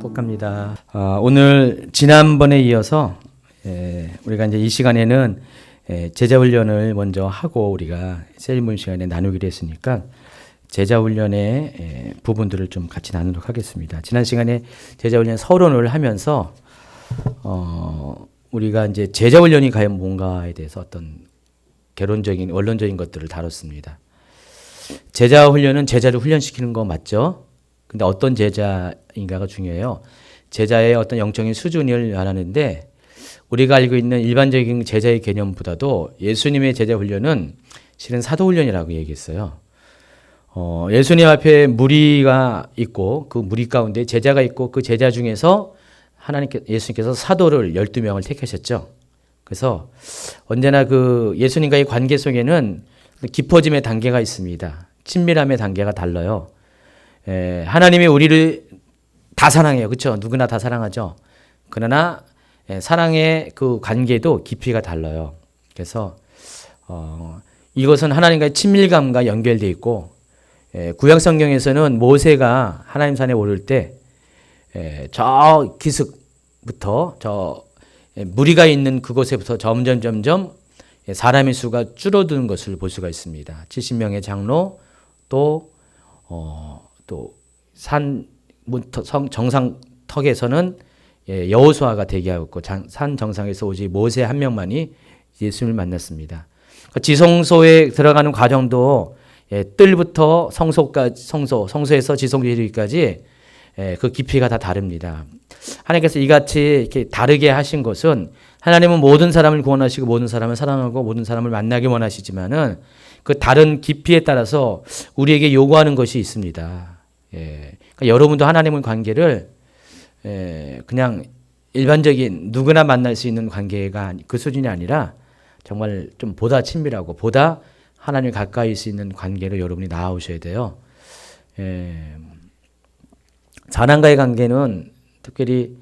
축복합니다. 오늘 지난번에 이어서 우리가 이제 이 시간에는 제자 훈련을 먼저 하고 우리가 셀문 시간에 나누기로 했으니까 제자 훈련의 부분들을 좀 같이 나누도록 하겠습니다. 지난 시간에 제자 훈련 서론을 하면서 우리가 이제 제자 훈련이 과연 뭔가에 대해서 어떤 개론적인 원론적인 것들을 다뤘습니다. 제자 훈련은 제자를 훈련시키는 거 맞죠? 근데 어떤 제자인가가 중요해요. 제자의 어떤 영적인 수준을 말하는데 우리가 알고 있는 일반적인 제자의 개념보다도 예수님의 제자 훈련은 실은 사도 훈련이라고 얘기했어요. 예수님 앞에 무리가 있고 그 무리 가운데 제자가 있고 그 제자 중에서 예수님께서 사도를 12명을 택하셨죠. 그래서 언제나 그 예수님과의 관계 속에는 깊어짐의 단계가 있습니다. 친밀함의 단계가 달라요. 하나님이 우리를 다 사랑해요. 그렇죠? 누구나 다 사랑하죠. 그러나 사랑의 그 관계도 깊이가 달라요. 그래서 이것은 하나님과의 친밀감과 연결되어 있고 구약 성경에서는 모세가 하나님 산에 오를 때 저 기슭부터 저 무리가 있는 그곳에부터 점점 사람의 수가 줄어드는 것을 볼 수가 있습니다. 70명의 장로 또 산 정상턱에서는 여호수아가 대기하고 있고 산 정상에서 오직 모세 한 명만이 예수님을 만났습니다. 지성소에 들어가는 과정도 뜰부터 성소에서 지성소에 이르기까지 그 깊이가 다 다릅니다. 하나님께서 이같이 이렇게 다르게 하신 것은 하나님은 모든 사람을 구원하시고 모든 사람을 사랑하고 모든 사람을 만나기 원하시지만은 그 다른 깊이에 따라서 우리에게 요구하는 것이 있습니다. 그러니까 여러분도 하나님의 관계를 그냥 일반적인 누구나 만날 수 있는 관계가 그 수준이 아니라 정말 좀 보다 친밀하고 보다 하나님 가까이 있을 수 있는 관계로 여러분이 나아오셔야 돼요. 자남과의 관계는 특별히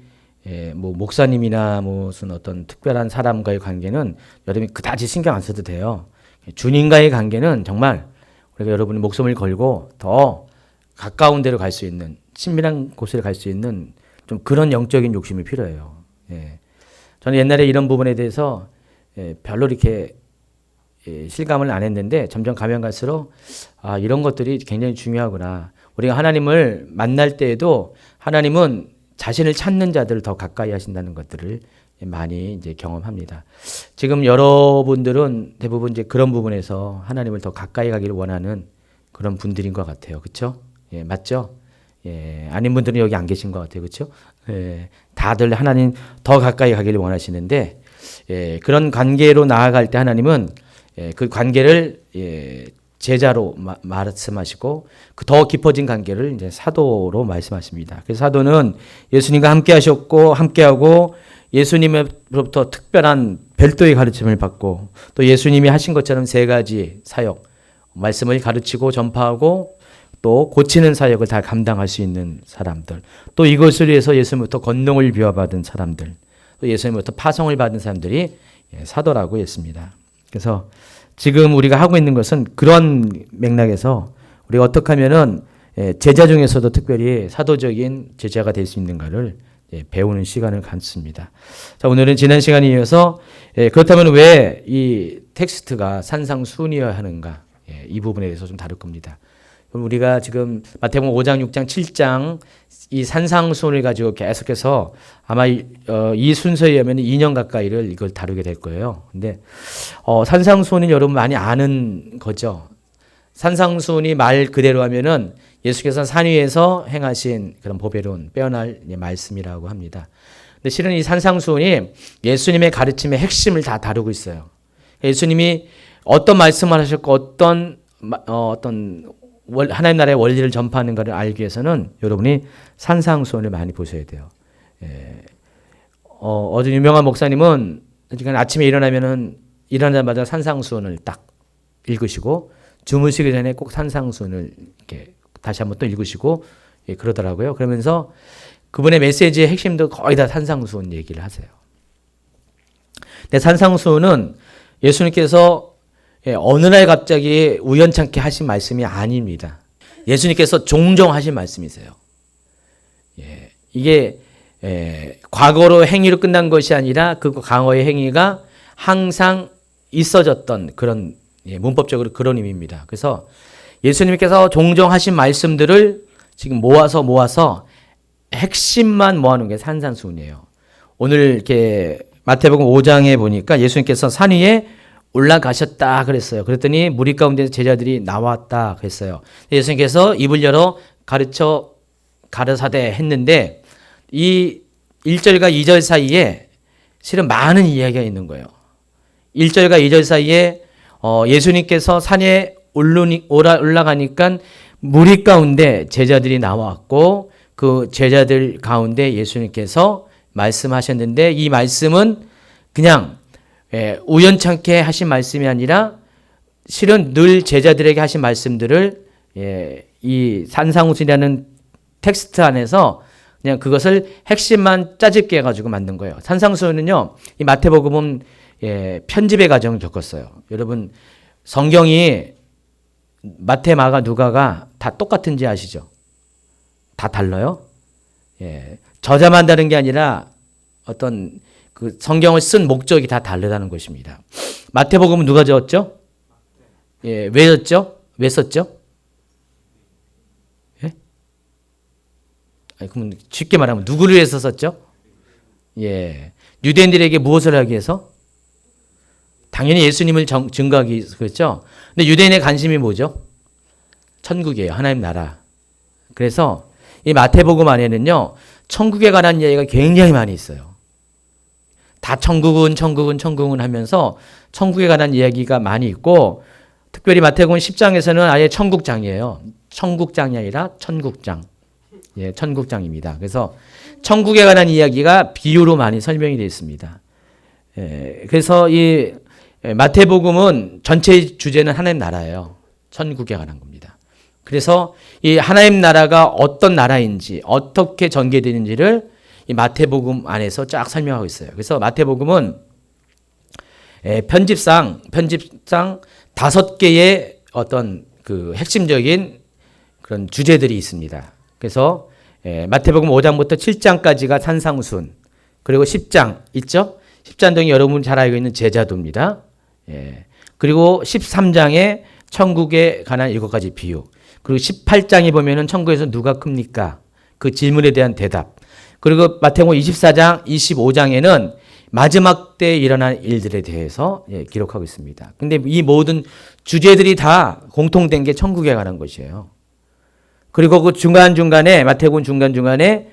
뭐 목사님이나 무슨 어떤 특별한 사람과의 관계는 여러분이 그다지 신경 안 써도 돼요. 주님과의 관계는 정말 우리가 여러분이 목숨을 걸고 더 가까운 데로 갈 수 있는 친밀한 곳에 갈 수 있는 좀 그런 영적인 욕심이 필요해요. 저는 옛날에 이런 부분에 대해서 별로 이렇게 실감을 안 했는데 점점 가면 갈수록 이런 것들이 굉장히 중요하구나. 우리가 하나님을 만날 때에도 하나님은 자신을 찾는 자들을 더 가까이 하신다는 것들을 많이 이제 경험합니다. 지금 여러분들은 대부분 이제 그런 부분에서 하나님을 더 가까이 가기를 원하는 그런 분들인 것 같아요. 그렇죠? 맞죠? 아닌 분들은 여기 안 계신 것 같아요. 그렇죠? 다들 하나님 더 가까이 가기를 원하시는데 그런 관계로 나아갈 때 하나님은 그 관계를 제자로 말씀하시고 그 더 깊어진 관계를 이제 사도로 말씀하십니다. 그래서 사도는 예수님과 함께 하셨고 함께하고 예수님으로부터 특별한 별도의 가르침을 받고 또 예수님이 하신 것처럼 세 가지 사역, 말씀을 가르치고 전파하고 또 고치는 사역을 다 감당할 수 있는 사람들, 또 이것을 위해서 예수님부터 권능을 비워받은 사람들, 또 예수님부터 파송을 받은 사람들이 사도라고 했습니다. 그래서 지금 우리가 하고 있는 것은 그런 맥락에서 우리가 어떻게 하면은 제자 중에서도 특별히 사도적인 제자가 될 수 있는가를 배우는 시간을 갖습니다. 자, 오늘은 지난 시간에 이어서 그렇다면 왜 이 텍스트가 산상수훈이어야 하는가, 이 부분에 대해서 좀 다룰 겁니다. 우리가 지금 마태복음 5장, 6장, 7장 이 산상수훈을 가지고 계속해서 아마 이 순서에 의하면 2년 가까이를 이걸 다루게 될 거예요. 근데 산상수훈은 여러분 많이 아는 거죠. 산상수훈이 말 그대로 하면은 예수께서 산 위에서 행하신 그런 보배로운 빼어날 말씀이라고 합니다. 근데 실은 이 산상수훈이 예수님의 가르침의 핵심을 다 다루고 있어요. 예수님이 어떤 말씀을 하셨고 어떤 하나님 나라의 원리를 전파하는 것을 알기 위해서는 여러분이 산상수훈을 많이 보셔야 돼요. 어제 유명한 목사님은 아침에 일어나자마자 산상수훈을 딱 읽으시고 주무시기 전에 꼭 산상수훈을 이렇게 다시 한번 또 읽으시고 그러더라고요. 그러면서 그분의 메시지의 핵심도 거의 다 산상수훈 얘기를 하세요. 근데 산상수훈은 예수님께서 어느 날 갑자기 우연찮게 하신 말씀이 아닙니다. 예수님께서 종종 하신 말씀이세요. 이게 과거로 행위로 끝난 것이 아니라 그 과거의 행위가 항상 있어졌던 그런 문법적으로 그런 의미입니다. 그래서 예수님께서 종종 하신 말씀들을 지금 모아서 핵심만 모아놓은 게 산상수훈이에요. 오늘 이렇게 마태복음 5장에 보니까 예수님께서 산 위에 올라가셨다 그랬어요. 그랬더니 무리 가운데 제자들이 나왔다 그랬어요. 예수님께서 입을 열어 가르사대 했는데 이 1절과 2절 사이에 실은 많은 이야기가 있는 거예요. 1절과 2절 사이에 예수님께서 산에 올라가니까 무리 가운데 제자들이 나왔고 그 제자들 가운데 예수님께서 말씀하셨는데 이 말씀은 그냥 우연찮게 하신 말씀이 아니라 실은 늘 제자들에게 하신 말씀들을 이 산상우순이라는 텍스트 안에서 그냥 그것을 핵심만 짜집게 해가지고 만든 거예요. 산상수훈은요, 이 마태복음은 편집의 과정을 겪었어요. 여러분, 성경이 마태, 마가, 누가가 다 똑같은지 아시죠? 다 달라요. 저자만 다른 게 아니라 어떤 그 성경을 쓴 목적이 다 다르다는 것입니다. 마태복음은 누가 적었죠? 왜 썼죠? 왜 썼죠? 그럼 쉽게 말하면 누구를 위해서 썼죠? 유대인들에게 무엇을 하기 위해서? 당연히 예수님을 증거하기 위해서 그렇죠? 근데 유대인의 관심이 뭐죠? 천국이에요. 하나님 나라. 그래서 이 마태복음 안에는요, 천국에 관한 이야기가 굉장히 많이 있어요. 다 천국은 하면서 천국에 관한 이야기가 많이 있고, 특별히 마태복음 10장에서는 아예 천국장이에요. 천국장이 아니라 천국장. 천국장입니다. 그래서 천국에 관한 이야기가 비유로 많이 설명이 되어 있습니다. 그래서 이 마태복음은 전체 주제는 하나님 나라예요. 천국에 관한 겁니다. 그래서 이 하나님 나라가 어떤 나라인지 어떻게 전개되는지를 이 마태복음 안에서 쫙 설명하고 있어요. 그래서 마태복음은 편집상 5개의 어떤 그 핵심적인 그런 주제들이 있습니다. 그래서 마태복음 5장부터 7장까지가 산상수훈, 그리고 10장 있죠? 10장 등이 여러분 잘 알고 있는 제자도입니다. 그리고 13장에 천국에 관한 7가지 비유, 그리고 18장에 보면은 천국에서 누가 큽니까? 그 질문에 대한 대답. 그리고 마태복음 24장, 25장에는 마지막 때 일어난 일들에 대해서 기록하고 있습니다. 근데 이 모든 주제들이 다 공통된 게 천국에 관한 것이에요. 그리고 그 중간중간에, 마태복음 중간중간에,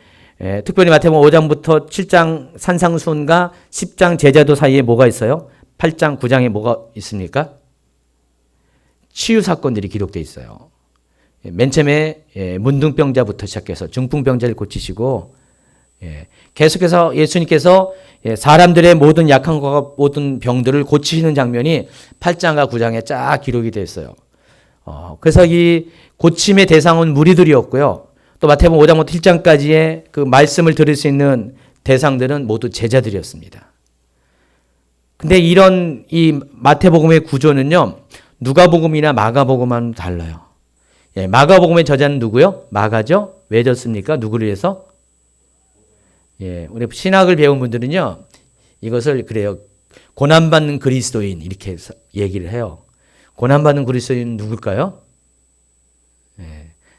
특별히 마태복음 5장부터 7장 산상수훈과 10장 제자도 사이에 뭐가 있어요? 8장, 9장에 뭐가 있습니까? 치유 사건들이 기록되어 있어요. 맨 처음에 문둥병자부터 시작해서 중풍병자를 고치시고, 계속해서 예수님께서 사람들의 모든 약한 것과 모든 병들을 고치시는 장면이 8장과 9장에 쫙 기록이 되어 있어요. 그래서 이 고침의 대상은 무리들이었고요. 또 마태복음 5장부터 7장까지의 그 말씀을 들을 수 있는 대상들은 모두 제자들이었습니다. 근데 이런 이 마태복음의 구조는요, 누가복음이나 마가복음과는 달라요. 마가복음의 저자는 누구요? 마가죠? 왜 졌습니까? 누구를 위해서? 우리 신학을 배운 분들은요, 이것을 그래요. 고난받는 그리스도인, 이렇게 얘기를 해요. 고난받는 그리스도인은 누굴까요?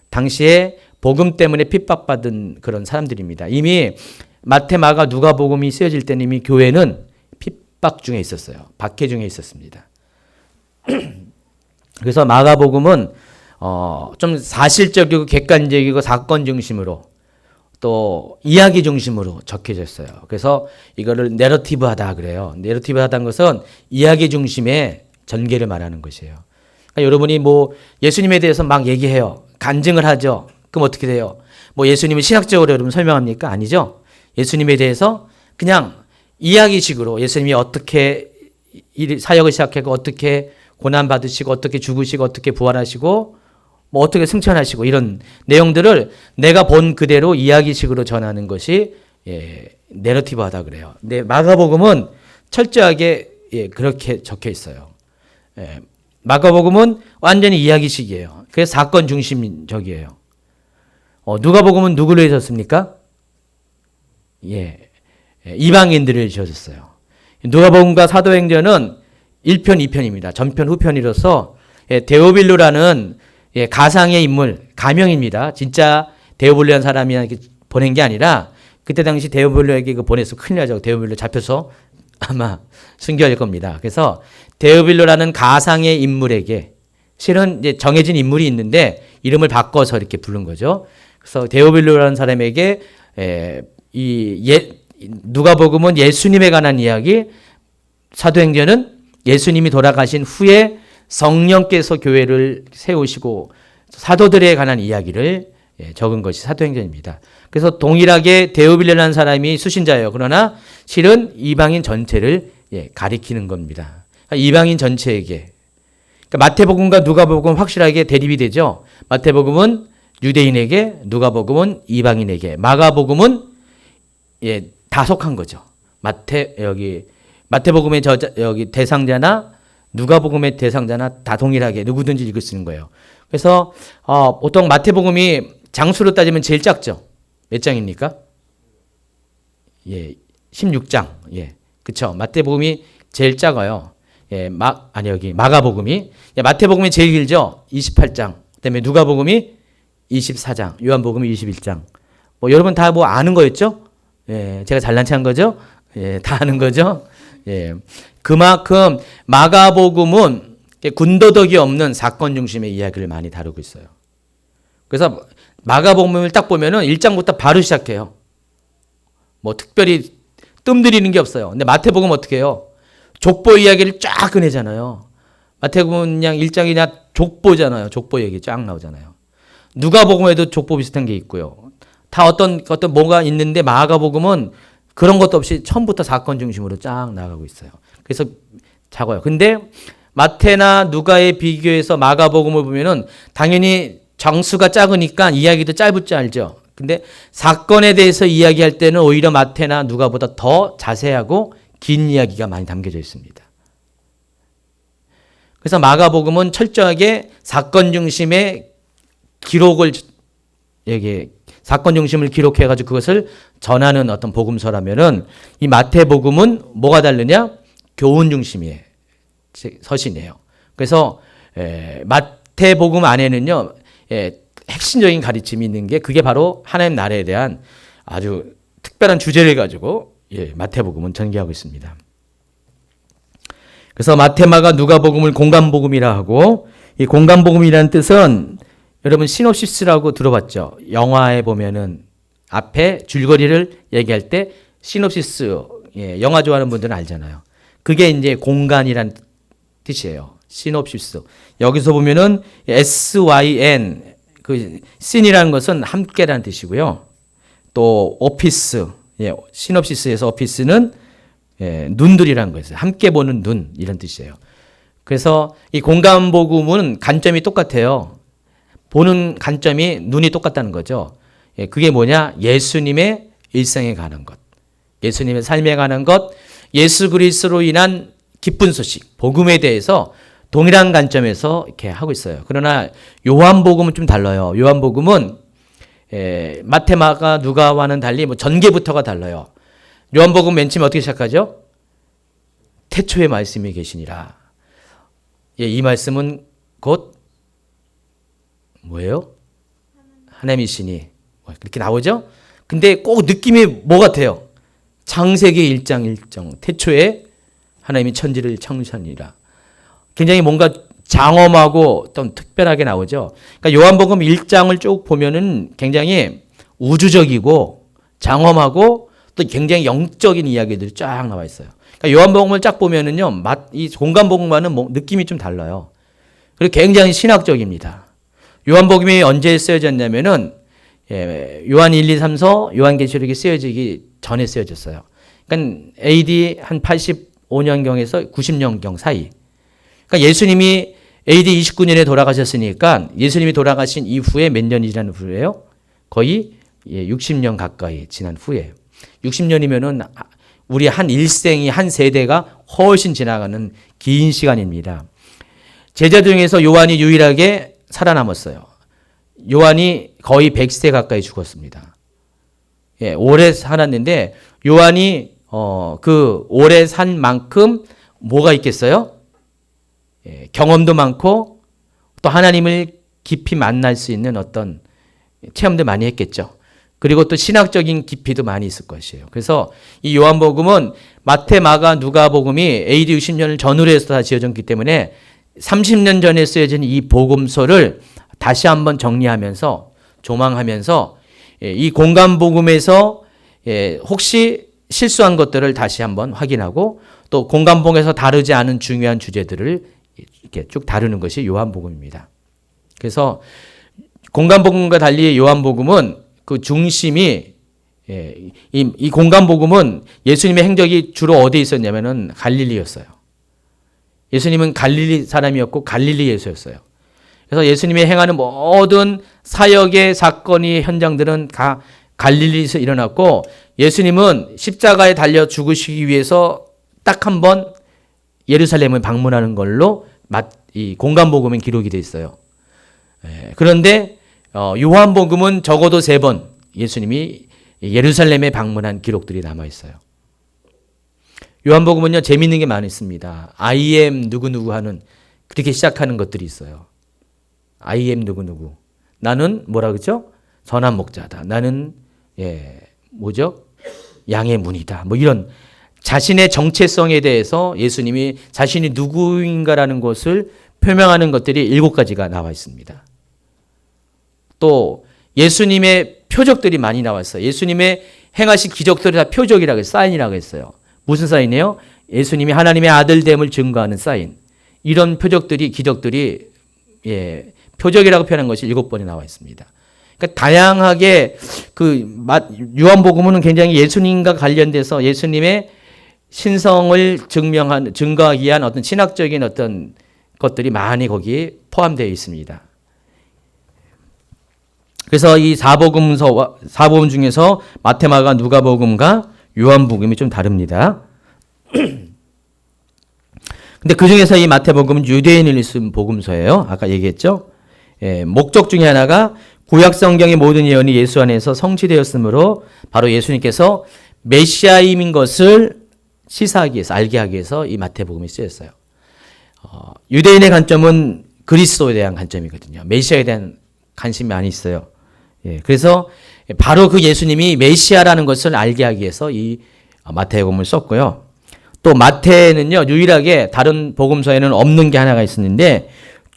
당시에 복음 때문에 핍박받은 그런 사람들입니다. 이미 마태, 마가, 누가복음이 쓰여질 때는 이미 교회는 핍박 중에 있었어요. 박해 중에 있었습니다. 그래서 마가복음은 좀 사실적이고 객관적이고 사건 중심으로 또 이야기 중심으로 적혀졌어요. 그래서 이거를 내러티브하다 그래요. 내러티브하다는 것은 이야기 중심의 전개를 말하는 것이에요. 그러니까 여러분이 뭐 예수님에 대해서 막 얘기해요. 간증을 하죠. 그럼 어떻게 돼요? 뭐 예수님을 신학적으로 여러분 설명합니까? 아니죠. 예수님에 대해서 그냥 이야기식으로 예수님이 어떻게 사역을 시작하고 어떻게 고난받으시고 어떻게 죽으시고 어떻게 부활하시고 뭐 어떻게 승천하시고 이런 내용들을 내가 본 그대로 이야기식으로 전하는 것이 내러티브하다 그래요. 근데 마가복음은 철저하게 그렇게 적혀 있어요. 마가복음은 완전히 이야기식이에요. 그래서 사건 중심적이에요. 누가복음은 누구를 해줬습니까? 이방인들을 지어줬어요. 누가복음과 사도행전은 1편, 2편입니다. 전편, 후편이로서 데오빌로라는 가상의 인물, 가명입니다. 진짜 데오빌로라는 사람이 이렇게 보낸 게 아니라 그때 당시 데오빌로에게 보내서 큰일 나죠. 데오빌로 잡혀서 아마 순교할 겁니다. 그래서 데오빌로라는 가상의 인물에게 실은 이제 정해진 인물이 있는데 이름을 바꿔서 이렇게 부른 거죠. 그래서 데오빌로라는 사람에게 누가복음은 예수님에 관한 이야기, 사도행전은 예수님이 돌아가신 후에 성령께서 교회를 세우시고 사도들에 관한 이야기를 적은 것이 사도행전입니다. 그래서 동일하게 데오빌로라는 사람이 수신자예요. 그러나 실은 이방인 전체를 가리키는 겁니다. 이방인 전체에게. 그러니까 마태복음과 누가복음은 확실하게 대립이 되죠. 마태복음은 유대인에게, 누가복음은 이방인에게, 마가복음은 다 속한 거죠. 마태복음의 여기 대상자나 누가복음의 대상자나 다 동일하게 누구든지 읽을 수 있는 거예요. 그래서 보통 마태복음이 장수로 따지면 제일 작죠. 몇 장입니까? 16장. 그쵸. 마태복음이 제일 작아요. 마가복음이. 마태복음이 제일 길죠. 28장. 그다음에 누가복음이 24장. 요한복음이 21장. 여러분 다 아는 거였죠? 제가 잘난 체한 거죠? 다 아는 거죠? 그만큼 마가복음은 군더더기 없는 사건 중심의 이야기를 많이 다루고 있어요. 그래서 마가복음을 딱 보면은 1장부터 바로 시작해요. 특별히 뜸들이는 게 없어요. 근데 마태복음 어떻게 해요? 족보 이야기를 쫙 꺼내잖아요. 마태복음은 그냥 1장이냐 족보잖아요. 족보 얘기 쫙 나오잖아요. 누가복음에도 족보 비슷한 게 있고요. 다 어떤 뭐가 있는데 마가복음은 그런 것도 없이 처음부터 사건 중심으로 쫙 나가고 있어요. 그래서 작아요. 근데 마태나 누가에 비교해서 마가복음을 보면은 당연히 장수가 작으니까 이야기도 짧을 줄 알죠. 근데 사건에 대해서 이야기할 때는 오히려 마태나 누가보다 더 자세하고 긴 이야기가 많이 담겨져 있습니다. 그래서 마가복음은 철저하게 사건 중심의 기록을 사건 중심을 기록해가지고 그것을 전하는 어떤 복음서라면은 이 마태복음은 뭐가 다르냐? 교훈 중심의 서신이에요. 그래서 마태복음 안에는요, 핵심적인 가르침이 있는 게 그게 바로 하나님 나라에 대한 아주 특별한 주제를 가지고 마태복음은 전개하고 있습니다. 그래서 마태마가 누가복음을 공간복음이라 하고, 이 공간복음이라는 뜻은 여러분 시놉시스라고 들어봤죠? 영화에 보면은 앞에 줄거리를 얘기할 때 시놉시스, 영화 좋아하는 분들은 알잖아요. 그게 이제 공간이란 뜻이에요. 시놉시스. 여기서 보면은 SYN, 씬이라는 것은 함께라는 뜻이고요. 또 오피스, 시놉시스에서 오피스는 눈들이라는 거예요. 함께 보는 눈 이런 뜻이에요. 그래서 이 공간복음은 관점이 똑같아요. 보는 관점이 눈이 똑같다는 거죠. 그게 뭐냐? 예수님의 일생에 관한 것, 예수님의 삶에 관한 것, 예수 그리스도로 인한 기쁜 소식, 복음에 대해서 동일한 관점에서 이렇게 하고 있어요. 그러나 요한복음은 좀 달라요. 요한복음은 마태, 마가, 누가와는 달리 전개부터가 달라요. 요한복음 맨 처음에 어떻게 시작하죠? 태초에 말씀이 계시니라. 이 말씀은 곧 뭐예요? 하나님이시니. 그렇게 나오죠? 근데 꼭 느낌이 뭐 같아요? 창세기 1장 1정. 태초에 하나님이 천지를 창조하니라. 굉장히 뭔가 장엄하고 좀 특별하게 나오죠. 그러니까 요한복음 1장을 쭉 보면은 굉장히 우주적이고 장엄하고 또 굉장히 영적인 이야기들이 쫙 나와 있어요. 그러니까 요한복음을 쫙 보면은요, 이 공간복음과는 느낌이 좀 달라요. 그리고 굉장히 신학적입니다. 요한복음이 언제 쓰여졌냐면은 요한 1, 2, 3서 요한계시록이 쓰여지기 전에 쓰여졌어요. 그러니까 AD 한 85년경에서 90년경 사이. 그러니까 예수님이 AD 29년에 돌아가셨으니까 예수님이 돌아가신 이후에 몇 년이 지난 후에요? 거의 60년 가까이 지난 후에. 60년이면은 우리 한 일생이 한 세대가 훨씬 지나가는 긴 시간입니다. 제자 중에서 요한이 유일하게 살아남았어요. 요한이 거의 100세 가까이 죽었습니다. 오래 살았는데 요한이 그 오래 산 만큼 뭐가 있겠어요? 경험도 많고 또 하나님을 깊이 만날 수 있는 어떤 체험도 많이 했겠죠. 그리고 또 신학적인 깊이도 많이 있을 것이에요. 그래서 이 요한복음은 마태, 마가, 누가복음이 AD 60년을 전후로 해서 다 지어졌기 때문에 30년 전에 쓰여진 이 복음서를 다시 한번 정리하면서 조망하면서 이 공간복음에서 혹시 실수한 것들을 다시 한번 확인하고 또 공간복음에서 다루지 않은 중요한 주제들을 이렇게 쭉 다루는 것이 요한복음입니다. 그래서 공간복음과 달리 요한복음은 그 중심이 이 공간복음은 예수님의 행적이 주로 어디에 있었냐면은 갈릴리였어요. 예수님은 갈릴리 사람이었고 갈릴리 예수였어요. 그래서 예수님이 행하는 모든 사역의 사건이 현장들은 다 갈릴리에서 일어났고 예수님은 십자가에 달려 죽으시기 위해서 딱 한 번 예루살렘을 방문하는 걸로 이 공간복음은 기록이 되어 있어요. 그런데 요한복음은 적어도 3번 예수님이 예루살렘에 방문한 기록들이 남아 있어요. 요한복음은요 재미있는 게 많이 있습니다. I am 누구누구 하는 그렇게 시작하는 것들이 있어요. I am 누구누구. 나는 뭐라 그러죠? 선한 목자다. 나는 뭐죠? 양의 문이다. 뭐 이런 자신의 정체성에 대해서 예수님이 자신이 누구인가라는 것을 표명하는 것들이 7가지가 나와 있습니다. 또 예수님의 표적들이 많이 나왔어요. 예수님의 행하신 기적들이 다 표적이라고 해서 사인이라고 했어요. 무슨 사인이에요? 예수님이 하나님의 아들됨을 증거하는 사인. 이런 표적들이 기적들이 표적이라고 표현한 것이 7번이 나와 있습니다. 그러니까 다양하게 요한복음은 굉장히 예수님과 관련돼서 예수님의 신성을 증거하기 위한 어떤 신학적인 어떤 것들이 많이 거기에 포함되어 있습니다. 그래서 이 4복음 중에서 마태, 마가, 누가복음과 요한복음이 좀 다릅니다. 근데 그 중에서 이 마태복음은 유대인을 쓴 복음서예요. 아까 얘기했죠. 목적 중에 하나가 구약 성경의 모든 예언이 예수 안에서 성취되었으므로 바로 예수님께서 메시아임인 것을 시사하기 위해서 알게 하기 위해서 이 마태복음이 쓰였어요. 유대인의 관점은 그리스도에 대한 관점이거든요. 메시아에 대한 관심이 많이 있어요. 그래서 바로 그 예수님이 메시아라는 것을 알게 하기 위해서 이 마태복음을 썼고요. 또 마태는요 유일하게 다른 복음서에는 없는 게 하나가 있었는데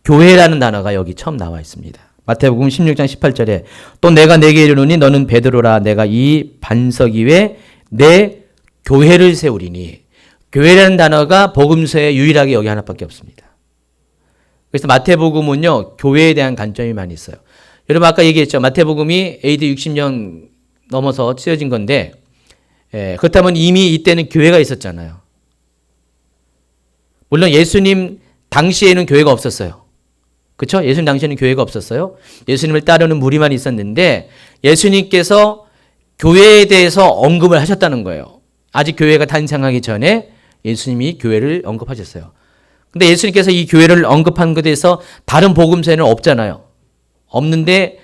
교회라는 단어가 여기 처음 나와 있습니다. 마태복음 16장 18절에 또 내가 내게 이르노니 너는 베드로라 내가 이 반석 위에 내 교회를 세우리니. 교회라는 단어가 복음서에 유일하게 여기 하나밖에 없습니다. 그래서 마태복음은요 교회에 대한 관점이 많이 있어요. 여러분 아까 얘기했죠. 마태복음이 AD 60년 넘어서 쓰여진 건데 그렇다면 이미 이때는 교회가 있었잖아요. 물론 예수님 당시에는 교회가 없었어요. 그렇죠? 예수님 당시에는 교회가 없었어요. 예수님을 따르는 무리만 있었는데 예수님께서 교회에 대해서 언급을 하셨다는 거예요. 아직 교회가 탄생하기 전에 예수님이 교회를 언급하셨어요. 근데 예수님께서 이 교회를 언급한 것에 대해서 다른 복음서에는 없잖아요. 없는데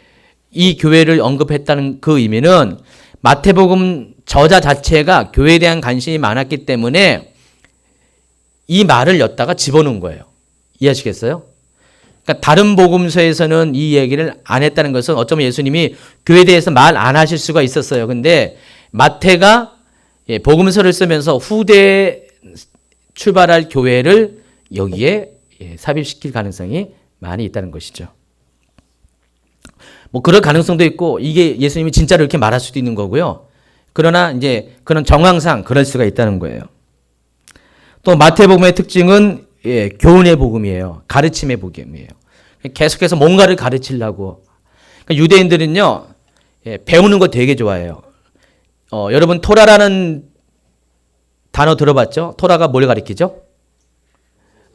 이 교회를 언급했다는 그 의미는 마태복음 저자 자체가 교회에 대한 관심이 많았기 때문에 이 말을 엿다가 집어넣은 거예요. 이해하시겠어요? 그러니까 다른 복음서에서는 이 얘기를 안 했다는 것은 어쩌면 예수님이 교회에 대해서 말 안 하실 수가 있었어요. 근데 마태가 복음서를 쓰면서 후대에 출발할 교회를 여기에 삽입시킬 가능성이 많이 있다는 것이죠. 뭐 그럴 가능성도 있고 이게 예수님이 진짜로 이렇게 말할 수도 있는 거고요. 그러나 이제 그런 정황상 그럴 수가 있다는 거예요. 또 마태복음의 특징은 교훈의 복음이에요. 가르침의 복음이에요. 계속해서 뭔가를 가르치려고. 그러니까 유대인들은요 배우는 거 되게 좋아해요. 여러분 토라라는 단어 들어봤죠? 토라가 뭘 가리키죠?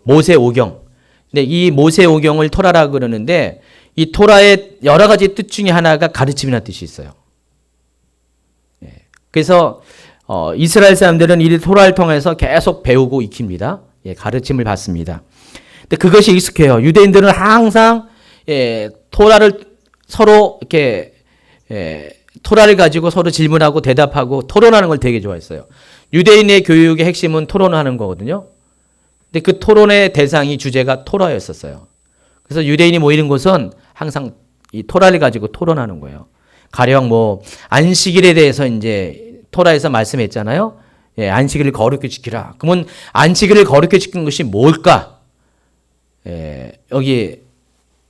모세오경. 근데 이 모세오경을 토라라 그러는데 이 토라의 여러 가지 뜻 중에 하나가 가르침이라는 뜻이 있어요. 그래서 이스라엘 사람들은 이 토라를 통해서 계속 배우고 익힙니다. 가르침을 받습니다. 근데 그것이 익숙해요. 유대인들은 항상 토라를 서로 이렇게 토라를 가지고 서로 질문하고 대답하고 토론하는 걸 되게 좋아했어요. 유대인의 교육의 핵심은 토론하는 거거든요. 근데 그 토론의 대상이 주제가 토라였었어요. 그래서 유대인이 모이는 곳은 항상 이 토라를 가지고 토론하는 거예요. 가령 뭐 안식일에 대해서 이제 토라에서 말씀했잖아요. 예, 안식일을 거룩히 지키라. 그러면 안식일을 거룩히 지키는 것이 뭘까? 예, 여기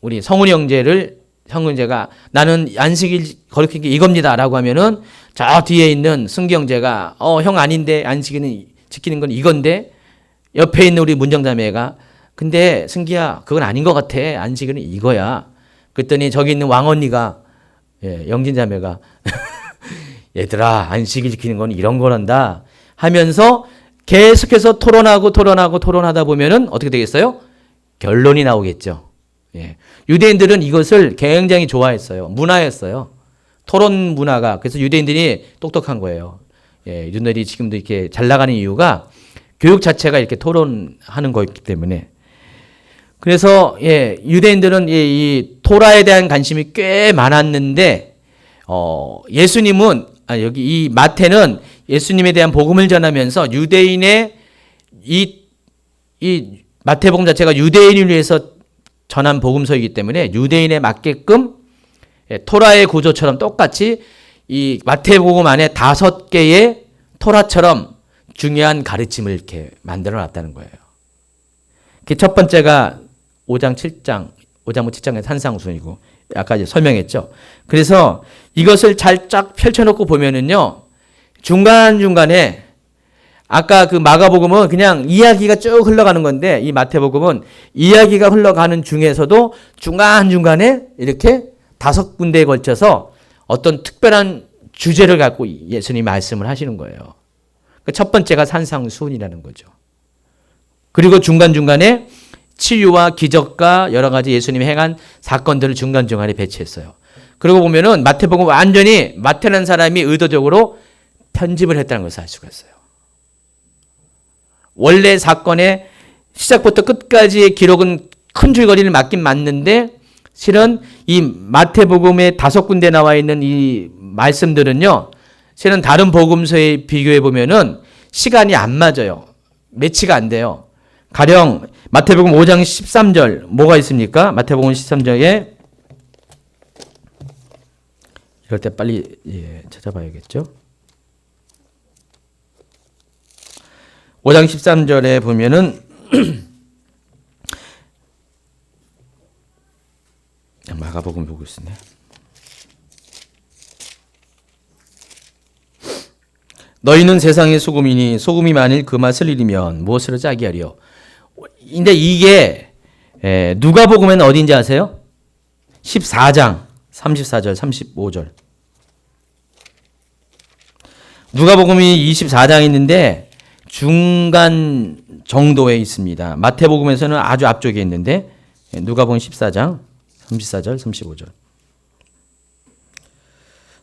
우리 성훈이 형제가 나는 안식일 거룩히 지키는 게 이겁니다라고 하면은 저 뒤에 있는 승기 형제가 형 아닌데 안식일은 지키는 건 이건데 옆에 있는 우리 문정자매가 근데 승기야 그건 아닌 것 같아. 안식일은 이거야. 그랬더니 저기 있는 왕언니가 예, 영진자매가 얘들아 안식일 지키는 건 이런 거란다 하면서 계속해서 토론하다 보면은 어떻게 되겠어요? 결론이 나오겠죠. 예. 유대인들은 이것을 굉장히 좋아했어요. 문화였어요. 토론 문화가. 그래서 유대인들이 똑똑한 거예요. 예, 유대인들이 지금도 이렇게 잘 나가는 이유가 교육 자체가 이렇게 토론하는 거였기 때문에. 그래서 예, 유대인들은 이 토라에 대한 관심이 꽤 많았는데 예수님은 여기 이 마태는 예수님에 대한 복음을 전하면서 유대인의 이 마태복음 자체가 유대인을 위해서 전한 복음서이기 때문에 유대인에 맞게끔 토라의 구조처럼 똑같이 이 마태복음 안에 5개의 토라처럼 중요한 가르침을 이렇게 만들어 놨다는 거예요. 첫 번째가 5장 7장의 산상수훈이고 아까 이제 설명했죠. 그래서 이것을 잘 쫙 펼쳐놓고 보면은요, 중간중간에 아까 그 마가복음은 그냥 이야기가 쭉 흘러가는 건데 이 마태복음은 이야기가 흘러가는 중에서도 중간중간에 이렇게 5군데에 걸쳐서 어떤 특별한 주제를 갖고 예수님이 말씀을 하시는 거예요. 첫 번째가 산상수훈이라는 거죠. 그리고 중간중간에 치유와 기적과 여러 가지 예수님이 행한 사건들을 중간중간에 배치했어요. 그러고 보면은 마태복음 완전히 마태라는 사람이 의도적으로 편집을 했다는 것을 알 수가 있어요. 원래 사건의 시작부터 끝까지의 기록은 큰 줄거리를 맞긴 맞는데 실은 이 마태복음에 5군데 나와 있는 이 말씀들은요, 실은 다른 복음서에 비교해 보면은 시간이 안 맞아요. 매치가 안 돼요. 가령 마태복음 5장 13절 뭐가 있습니까? 마태복음 13절에 이럴 때 빨리 찾아봐야겠죠. 5장 13절에 보면은 마가복음 보고 있네. 너희는 세상의 소금이니 소금이 만일 그 맛을 잃으면 무엇으로 짜게 하리요? 근데 이게 누가복음에는 어딘지 아세요? 14장 34절 35절. 누가복음이 24장이 있는데 중간 정도에 있습니다. 마태복음에서는 아주 앞쪽에 있는데 누가복음 14장 34절 35절.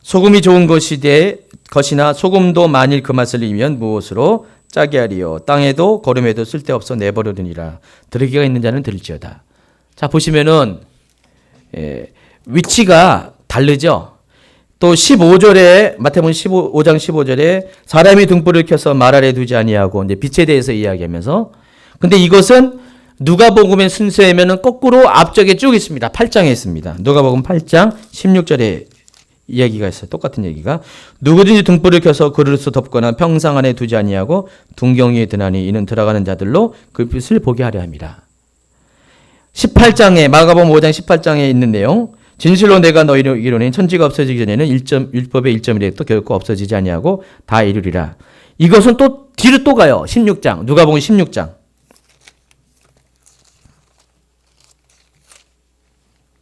소금이 좋은 것이나 소금도 만일 그 맛을 잃으면 무엇으로 짜게 하리요? 땅에도 거름에도 쓸데없어 내버려두니라. 들으기가 있는 자는 들을지어다. 자, 보시면은 위치가 다르죠. 또 15절에 마태복음 5장 15절에 사람이 등불을 켜서 말 아래 두지 아니하고 이제 빛에 대해서 이야기하면서, 근데 이것은 누가복음의 순서이면은 거꾸로 앞쪽에 쭉 있습니다. 8장에 있습니다. 누가복음 8장 16절에 이야기가 있어요. 똑같은 얘기가. 누구든지 등불을 켜서 그릇을 덮거나 평상 안에 두지 아니하고 둥경이에 드나니 이는 들어가는 자들로 그 빛을 보게 하려 합니다. 18장에 마가복음 5장 18장에 있는 내용. 진실로 내가 너희를 이르노니 천지가 없어지기 전에는 율법의 1.1획도 결코 없어지지 아니하고 다 이루리라. 이것은 또 뒤로 또 가요. 16장. 누가복음 16장.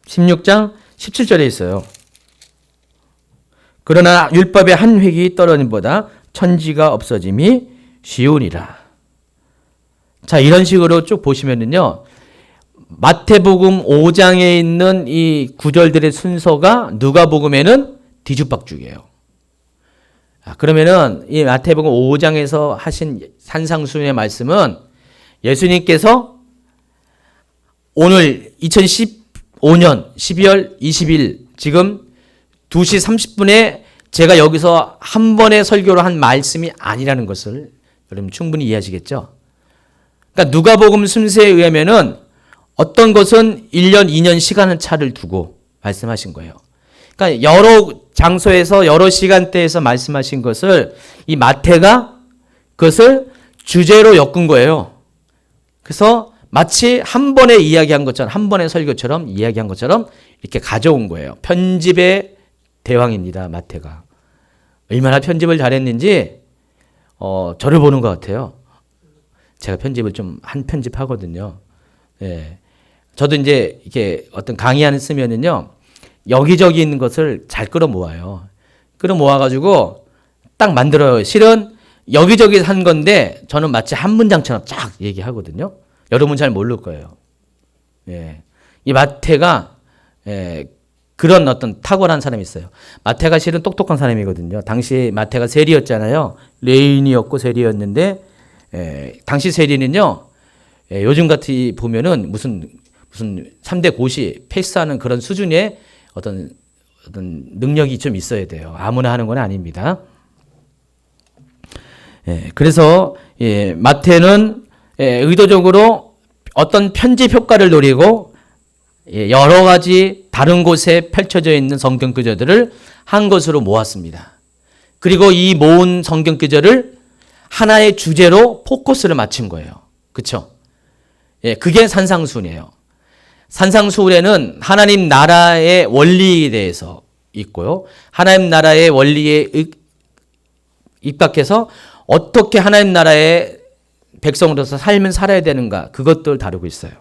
16장 17절에 있어요. 그러나 율법의 한 획이 떨어짐보다 천지가 없어짐이 쉬우니라. 자, 이런 식으로 쭉 보시면은요, 마태복음 5장에 있는 이 구절들의 순서가 누가복음에는 뒤죽박죽이에요. 그러면은 이 마태복음 5장에서 하신 산상수훈의 말씀은 예수님께서 오늘 2015년 12월 20일 지금 2시 30분에 제가 여기서 한 번의 설교로 한 말씀이 아니라는 것을 여러분 충분히 이해하시겠죠? 그러니까 누가복음 순서에 의하면은 어떤 것은 1년, 2년 시간을 차를 두고 말씀하신 거예요. 그러니까 여러 장소에서 여러 시간대에서 말씀하신 것을 이 마태가 그것을 주제로 엮은 거예요. 그래서 마치 한 번에 이야기한 것처럼, 한 번의 설교처럼 이야기한 것처럼 이렇게 가져온 거예요. 편집의 대왕입니다, 마태가. 얼마나 편집을 잘했는지 저를 보는 것 같아요. 제가 편집을 좀 한 편집하거든요. 예. 저도 이제 이렇게 어떤 강의안을 쓰면은요, 여기저기 있는 것을 잘 끌어모아요. 끌어모아가지고 딱 만들어요. 실은 여기저기 한 건데 저는 마치 한 문장처럼 쫙 얘기하거든요. 여러분 잘 모를 거예요. 예. 이 마태가 그런 어떤 탁월한 사람이 있어요. 마태가 실은 똑똑한 사람이거든요. 당시 마태가 세리였잖아요. 레인이었고 세리였는데 당시 세리는요, 요즘 같이 보면은 무슨 3대 고시 패스하는 그런 수준의 어떤 능력이 좀 있어야 돼요. 아무나 하는 건 아닙니다. 그래서 마태는 의도적으로 어떤 편집 효과를 노리고 여러 가지 다른 곳에 펼쳐져 있는 성경 구절들을 한 것으로 모았습니다. 그리고 이 모은 성경 구절을 하나의 주제로 포커스를 맞춘 거예요. 그렇죠? 그게 산상수훈이에요. 산상수훈에는 하나님 나라의 원리에 대해서 있고요. 하나님 나라의 원리에 입각해서 어떻게 하나님 나라의 백성으로서 삶을 살아야 되는가, 그것들 다루고 있어요.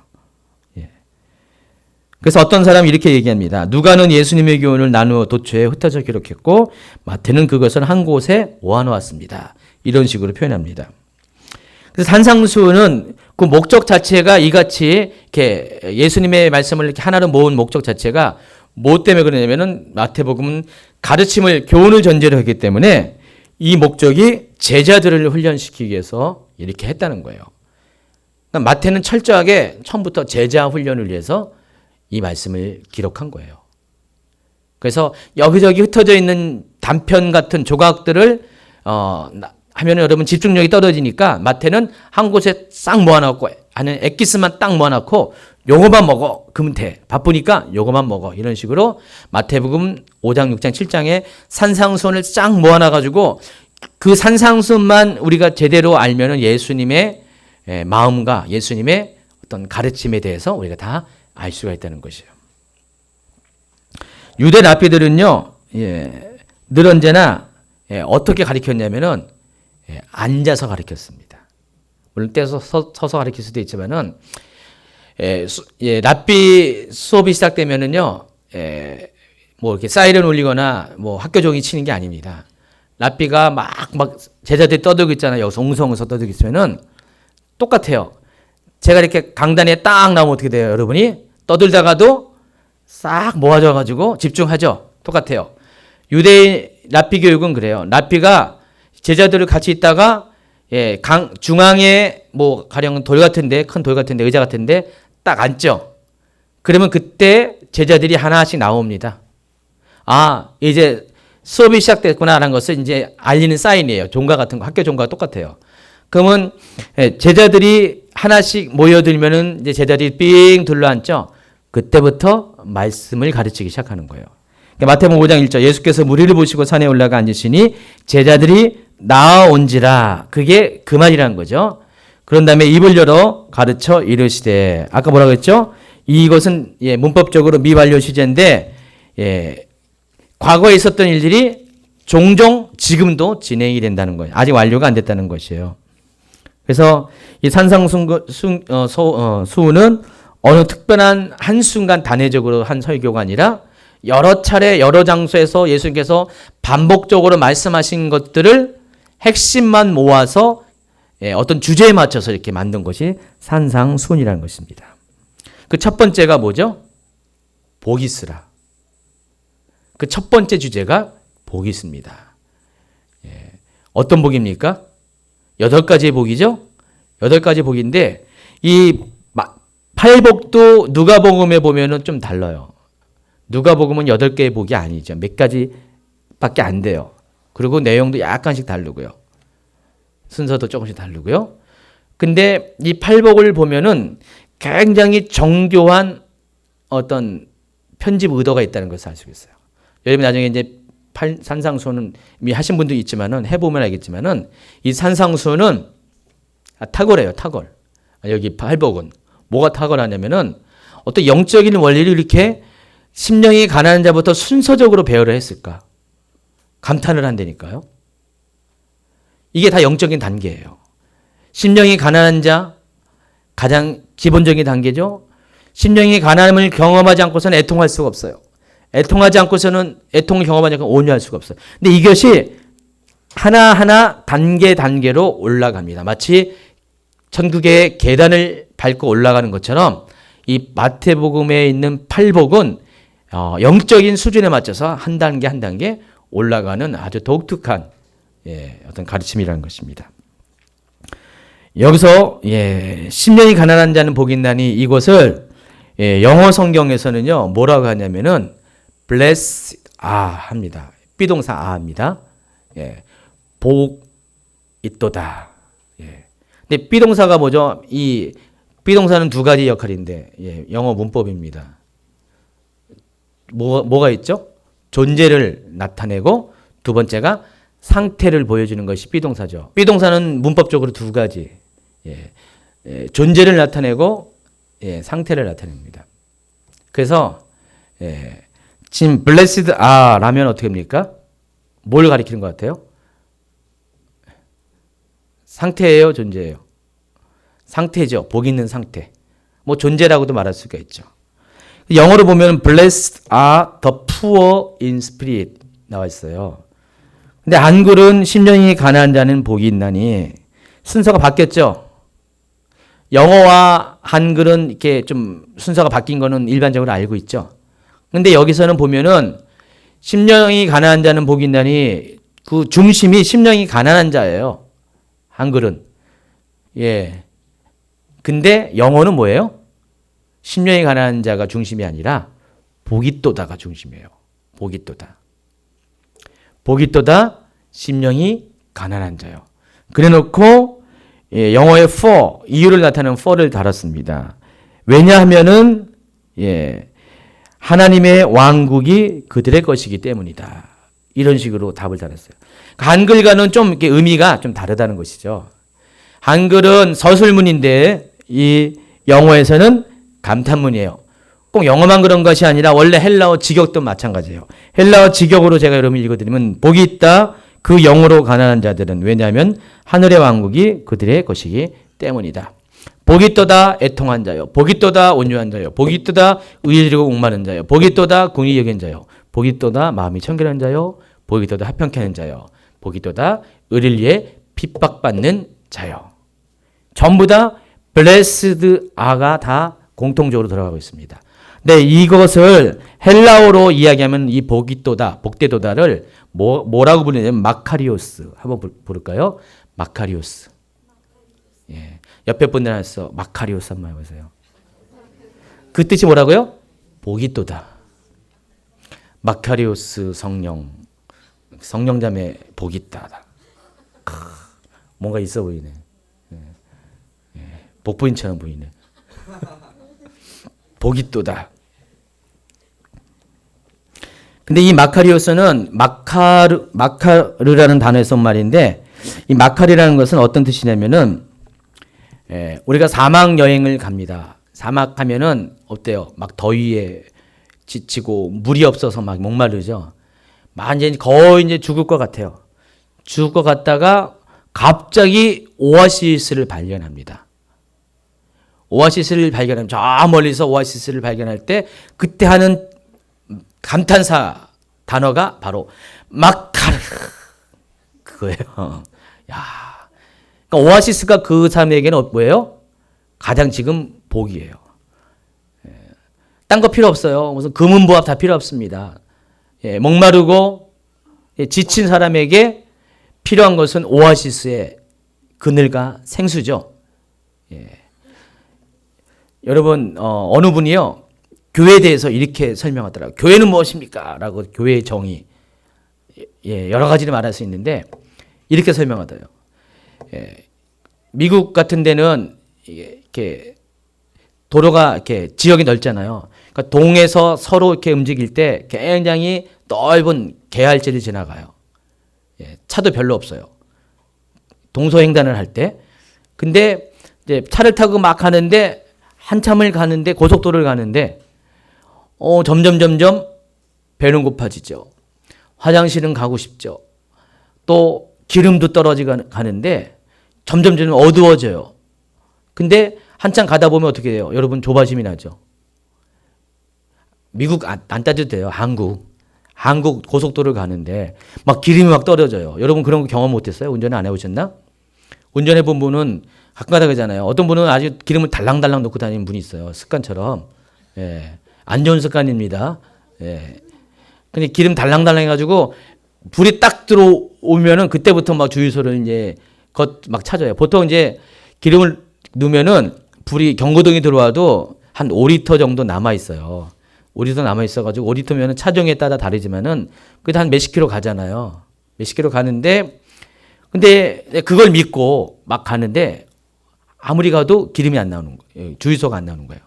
그래서 어떤 사람이 이렇게 얘기합니다. 누가는 예수님의 교훈을 나누어 도처에 흩어져 기록했고 마태는 그것을 한 곳에 모아놓았습니다. 이런 식으로 표현합니다. 그래서 산상수훈은 그 목적 자체가 이같이 이렇게 예수님의 말씀을 이렇게 하나로 모은 목적 자체가 뭐 때문에 그러냐면은 마태복음은 가르침을, 교훈을 전제로 했기 때문에 이 목적이 제자들을 훈련시키기 위해서 이렇게 했다는 거예요. 그러니까 마태는 철저하게 처음부터 제자 훈련을 위해서 이 말씀을 기록한 거예요. 그래서 여기저기 흩어져 있는 단편 같은 조각들을 하면 여러분 집중력이 떨어지니까 마태는 한 곳에 싹 모아놓고 안에 엑기스만 딱 모아놓고 요거만 먹어. 그러면 돼. 바쁘니까 요거만 먹어. 이런 식으로 마태복음 5장, 6장, 7장에 산상수훈을 싹 모아놔가지고 그 산상수훈만 우리가 제대로 알면은 예수님의 마음과 예수님의 어떤 가르침에 대해서 우리가 다 알 수가 있다는 것이에요. 유대 랍비들은요, 늘 언제나 어떻게 가르쳤냐면은 앉아서 가르쳤습니다. 물론 떼서 서서 가르칠 수도 있지만은 랍비 수업이 시작되면은요, 뭐 이렇게 사이렌 울리거나 뭐 학교 종이 치는 게 아닙니다. 랍비가 막 제자들이 떠들고 있잖아요. 여기서 웅성웅성 떠들고 있으면은 똑같아요. 제가 이렇게 강단에 딱 나오면 어떻게 돼요, 여러분이? 떠들다가도 싹 모아져가지고 집중하죠. 똑같아요. 유대인 랍비 교육은 그래요. 랍비가 제자들을 같이 있다가 중앙에 뭐 가령 돌 같은데, 큰 돌 같은데, 의자 같은데 딱 앉죠. 그러면 그때 제자들이 하나씩 나옵니다. 아, 이제 수업이 시작됐구나라는 것을 이제 알리는 사인이에요. 종가 같은 거, 학교 종가가 똑같아요. 그러면 제자들이 하나씩 모여들면은 이제 제자들이 삥 둘러앉죠. 그때부터 말씀을 가르치기 시작하는 거예요. 마태복음 5장 1절, 예수께서 무리를 보시고 산에 올라가 앉으시니 제자들이 나아온지라. 그게 그 말이라는 거죠. 그런 다음에 입을 열어 가르쳐 이르시되, 아까 뭐라고 했죠? 이것은 문법적으로 미완료 시제인데 과거에 있었던 일들이 종종 지금도 진행이 된다는 거예요. 아직 완료가 안 됐다는 것이에요. 그래서 이 산상수훈은 어느 특별한 한순간 단회적으로 한 설교가 아니라 여러 차례 여러 장소에서 예수님께서 반복적으로 말씀하신 것들을 핵심만 모아서 어떤 주제에 맞춰서 이렇게 만든 것이 산상수훈이라는 것입니다. 그 첫 번째가 뭐죠? 복이 있으라. 그 첫 번째 주제가 복이 있습니다. 어떤 복입니까? 8가지의 복이죠? 8가지 복인데 이 8복도 누가복음에 보면은 좀 달라요. 누가복음은 8개의 복이 아니죠. 몇 가지 밖에 안 돼요. 그리고 내용도 약간씩 다르고요. 순서도 조금씩 다르고요. 근데 이 팔복을 보면은 굉장히 정교한 어떤 편집 의도가 있다는 것을 알 수 있어요. 여러분 나중에 이제 산상수는 이미 하신 분도 있지만은 해보면 알겠지만은 이 산상수는 탁월해요. 탁월. 여기 팔복은 뭐가 탁월하냐면은 어떤 영적인 원리를 이렇게 심령이 가난한 자부터 순서적으로 배열을 했을까? 감탄을 한다니까요. 이게 다 영적인 단계예요. 심령이 가난한 자 가장 기본적인 단계죠. 심령이 가난함을 경험하지 않고서는 애통할 수가 없어요. 애통하지 않고서는 애통을 경험하지 않고 온유할 수가 없어요. 근데 이것이 하나하나 단계로 올라갑니다. 마치 천국의 계단을 밟고 올라가는 것처럼 이 마태복음에 있는 팔복은 영적인 수준에 맞춰서 한 단계 한 단계 올라가는 아주 독특한 어떤 가르침이라는 것입니다. 여기서 심령이 가난한 자는 복이 있나니 이것을 영어 성경에서는요 뭐라고 하냐면은 blessed 합니다. 비동사 합니다. 복 있도다. 근데 비동사가 뭐죠? 이 비동사는 두 가지 역할인데 영어 문법입니다. 뭐가 있죠? 존재를 나타내고 두 번째가 상태를 보여주는 것이 비동사죠. 비동사는 문법적으로 두 가지. 존재를 나타내고 상태를 나타냅니다. 그래서 지금 blessed are라면 어떻게 합니까? 뭘 가리키는 것 같아요? 상태예요, 존재예요? 상태죠. 복 있는 상태. 뭐 존재라고도 말할 수가 있죠. 영어로 보면 blessed are the poor in spirit 나와 있어요. 근데 한글은 심령이 가난한 자는 복이 있나니 순서가 바뀌었죠. 영어와 한글은 이렇게 좀 순서가 바뀐 거는 일반적으로 알고 있죠. 근데 여기서는 보면은 심령이 가난한 자는 복이 있나니 그 중심이 심령이 가난한 자예요. 한글은. 근데 영어는 뭐예요? 심령이 가난한 자가 중심이 아니라 복이 있도다가 중심이에요. 복이 있도다. 복이 있도다 심령이 가난한 자요. 그래놓고 영어의 for 이유를 나타내는 for를 달았습니다. 왜냐하면은 하나님의 왕국이 그들의 것이기 때문이다. 이런 식으로 답을 달았어요. 한글과는 좀 이렇게 의미가 좀 다르다는 것이죠. 한글은 서술문인데 이 영어에서는 감탄문이에요. 꼭 영어만 그런 것이 아니라 원래 헬라어 직역도 마찬가지예요. 헬라어 직역으로 제가 여러분 읽어드리면 복이 있다. 그 영으로 가난한 자들은 왜냐하면 하늘의 왕국이 그들의 것이기 때문이다. 복이 있도다 애통한 자요. 복이 있도다 온유한 자요. 복이 있도다 의리로 목마른 자요. 복이 있도다 궁이 여긴 자요. 복이 있도다 마음이 청결한 자요. 복이 있도다 합평케 하는 자요. 복이 있도다 의를 위해 핍박받는 자요. 전부 다 blessed are가 다 공통적으로 들어가고 있습니다. 네, 이것을 헬라어로 이야기하면 이 복이 있도다, 복되도다를 뭐라고 부르냐면 마카리오스. 한번 부를까요? 마카리오스. 옆에 분들한테 마카리오스 한번 해보세요. 그 뜻이 뭐라고요? 복이 있도다. 마카리오스 성령자매 복이 있다. 뭔가 있어 보이네. 복부인처럼 보이네. 복이 있도다. 근데 이 마카리오스는 마카르라는 단어에서 온 말인데 이 마카리라는 것은 어떤 뜻이냐면은 우리가 사막 여행을 갑니다. 사막 하면은 어때요? 막 더위에 지치고 물이 없어서 막 목마르죠. 완전히 거의 이제 죽을 것 같아요. 죽을 것 같다가 갑자기 오아시스를 발견합니다. 오아시스를 발견하면 저 멀리서 오아시스를 발견할 때 그때 하는 감탄사 단어가 바로 마카르 그거예요. 야, 그러니까 오아시스가 그 사람에게는 뭐예요? 가장 지금 복이에요. 딴 거 필요 없어요. 무슨 금은보합 다 필요 없습니다. 목마르고 지친 사람에게 필요한 것은 오아시스의 그늘과 생수죠. 여러분 어느 분이요 교회에 대해서 이렇게 설명하더라고요. 교회는 무엇입니까? 라고 교회의 정의 여러 가지를 말할 수 있는데 이렇게 설명하더요. 미국 같은 데는 이렇게 도로가 이렇게 지역이 넓잖아요. 그러니까 동에서 서로 이렇게 움직일 때 굉장히 넓은 계할지를 지나가요. 차도 별로 없어요. 동서횡단을 할 때. 근데 이제 차를 타고 막 가는데 한참을 가는데 고속도로를 가는데 점점 배는 고파지죠. 화장실은 가고 싶죠. 또 기름도 떨어지고 가는데 점점 어두워져요. 근데 한참 가다 보면 어떻게 돼요? 여러분 조바심이 나죠. 미국 안 따져도 돼요. 한국 고속도로를 가는데 막 기름이 막 떨어져요. 여러분 그런 거 경험 못했어요? 운전 안 해보셨나? 운전해 본 분은 가끔가다 그러잖아요. 어떤 분은 아주 기름을 달랑달랑 넣고 다니는 분이 있어요. 습관처럼. 안 좋은 습관입니다. 근데 기름 달랑달랑 해가지고 불이 딱 들어오면은 그때부터 막 주유소를 이제 막 찾아요. 보통 이제 기름을 넣으면은 불이 경고등이 들어와도 한 5리터 정도 남아 있어요. 5리터 남아 있어가지고 5리터면은 차종에 따라 다르지만은 그래도 한 몇십 킬로 가잖아요. 몇십 킬로 가는데 근데 그걸 믿고 막 가는데 아무리 가도 기름이 안 나오는 거예요. 주유소가 안 나오는 거예요.